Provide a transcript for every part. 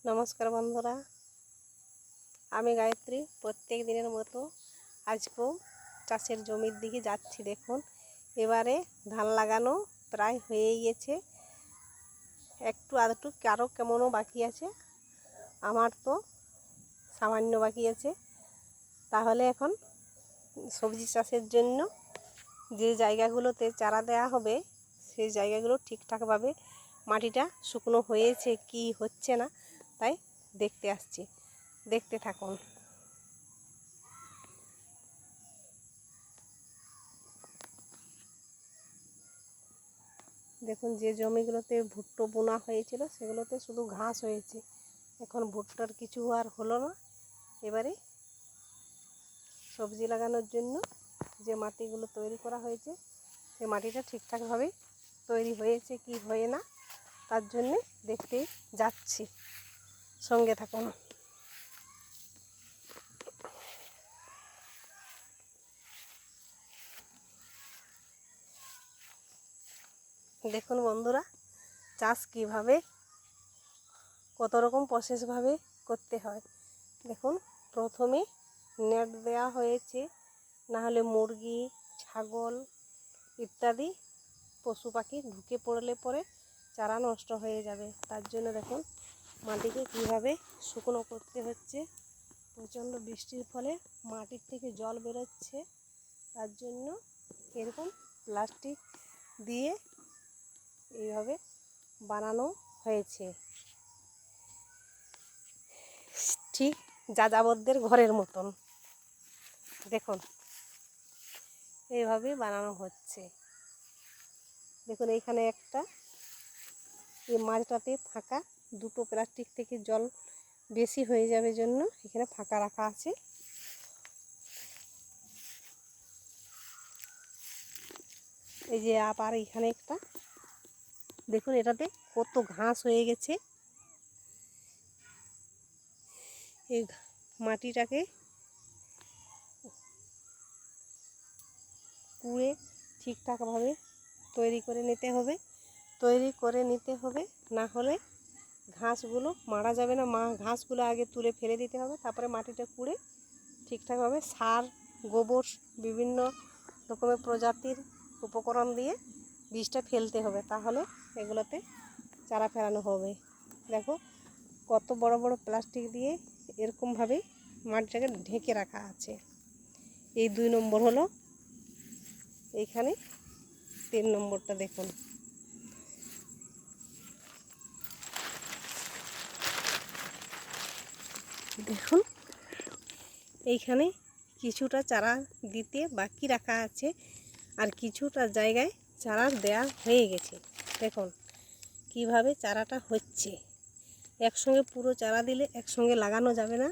নমস্কার বন্ধুরা, আমি গায়ত্রী। প্রত্যেক দিনের মতো আজকেও চাষের জমির দিকে যাচ্ছি। দেখুন, এবারে ধান লাগানো প্রায় হয়েই গেছে, একটু আধটু কারো কেমনও বাকি আছে, আমার তো সামান্য বাকি আছে। তাহলে এখন সবজি চাষের জন্য যে জায়গাগুলোতে চারা দেওয়া হবে সেই জায়গাগুলো ঠিকঠাকভাবে মাটিটা শুকনো হয়েছে কি হচ্ছে না তাই দেখতে আসছি। দেখতে থাকুন। দেখুন, যে জমিগুলোতে ভুট্টো বোনা হয়েছিল সেগুলোতে শুধু ঘাস হয়েছে, এখন ভুট্টার কিছু আর হলো না। এবারে সবজি লাগানোর জন্য যে মাটিগুলো তৈরি করা হয়েছে সেই মাটিটা ঠিকঠাকভাবে তৈরি হয়েছে কি হয় না তার জন্যে দেখতেই যাচ্ছি, সঙ্গে থাকুন। দেখুন বন্ধুরা, চাষ কিভাবে কত রকম প্রসেসভাবে করতে হয়। দেখুন, প্রথমে নেট দেওয়া হয়েছে, না হলে মুরগি, ছাগল ইত্যাদি পশু পাখি ঢুকে পড়লে পরে চারা নষ্ট হয়ে যাবে। তার জন্য দেখুন মাটিকে কীভাবে শুকনো করতে হচ্ছে। প্রচণ্ড বৃষ্টির ফলে মাটির থেকে জল বেরোচ্ছে, তার জন্য এরকম প্লাস্টিক দিয়ে এইভাবে বানানো হয়েছে, ঠিক যাযাবরদের ঘরের মতন। দেখুন এইভাবে বানানো হচ্ছে। দেখুন এইখানে একটা, এই মাঝটাতে ফাঁকা, দুটো প্লাস্টিক থেকে জল বেশি হয়ে যাবে জন্য এখানে ফাঁকা রাখা আছে। এই যে আবার এখানে একটা, দেখুন এটাতে কত ঘাস হয়ে গেছে। এই মাটিটাকে কুড়ে ঠিকঠাকভাবে তৈরি করে নিতে হবে, না হলে ঘাসগুলো মারা যাবে না। ঘাসগুলো আগে তুলে ফেলে দিতে হবে, তারপরে মাটিটা কুড়ে ঠিকঠাকভাবে সার, গোবর, বিভিন্ন রকমের প্রজাতির উপকরণ দিয়ে বীজটা ফেলতে হবে, তাহলে এগুলোতে চারা ফেলানো হবে। দেখো কত বড় বড় প্লাস্টিক দিয়ে এরকমভাবে মাটিটাকে ঢেকে রাখা আছে। এই 2 নম্বর হলো, এইখানে 3 নম্বরটা দেখুন। দেখুন এইখানে কিছুটা চারা দিতে বাকি রাখা আছে, আর কিছুটা জায়গায় চারা দেয়া হয়ে গেছে। দেখুন কিভাবে চারাটা হচ্ছে। একসঙ্গে পুরো চারা দিলে একসঙ্গে লাগানো যাবে না,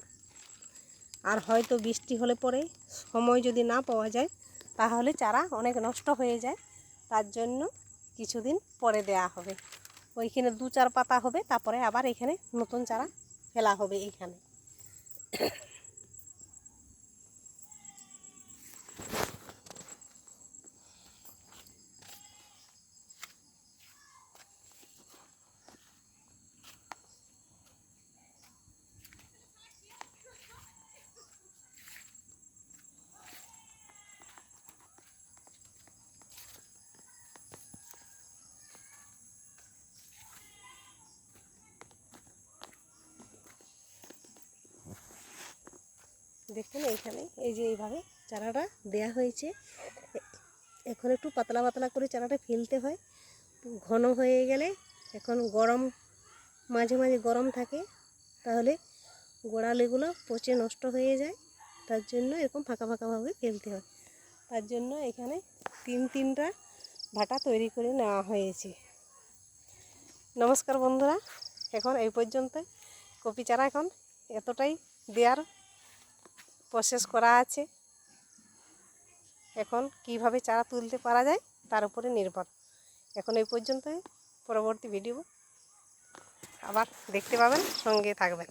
আর হয়তো বৃষ্টি হলে পরে সময় যদি না পাওয়া যায় তাহলে চারা অনেক নষ্ট হয়ে যায়। তার জন্য কিছুদিন পরে দেয়া হবে। ওইখানে 2-4 পাতা হবে, তারপরে আবার এখানে নতুন চারা ফেলা হবে। এইখানে দেখুন, এইখানে এই যে এইভাবে চারাটা দেয়া হয়েছে। এখন একটু পাতলা পাতলা করে চারাটা ফেলতে হয়। ঘন হয়ে গেলে, এখন গরম, মাঝে মাঝে গরম থাকে, তাহলে গোড়ালিগুলো পচে নষ্ট হয়ে যায়। তার জন্য এরকম ফাঁকা ফাঁকাভাবে ফেলতে হয়। তার জন্য এখানে 3-3টা ভাটা তৈরি করে নেওয়া হয়েছে। নমস্কার বন্ধুরা, এখন এই পর্যন্ত কপি চারা এখন এতটাই দেওয়ার প্রসেস করা আছে। এখন কিভাবে চারা তুলতে পারা যায় তার উপরে নির্ভর। এখন এই পর্যন্তই, পরবর্তী ভিডিও আবার দেখতে পাবেন, সঙ্গে থাকবেন।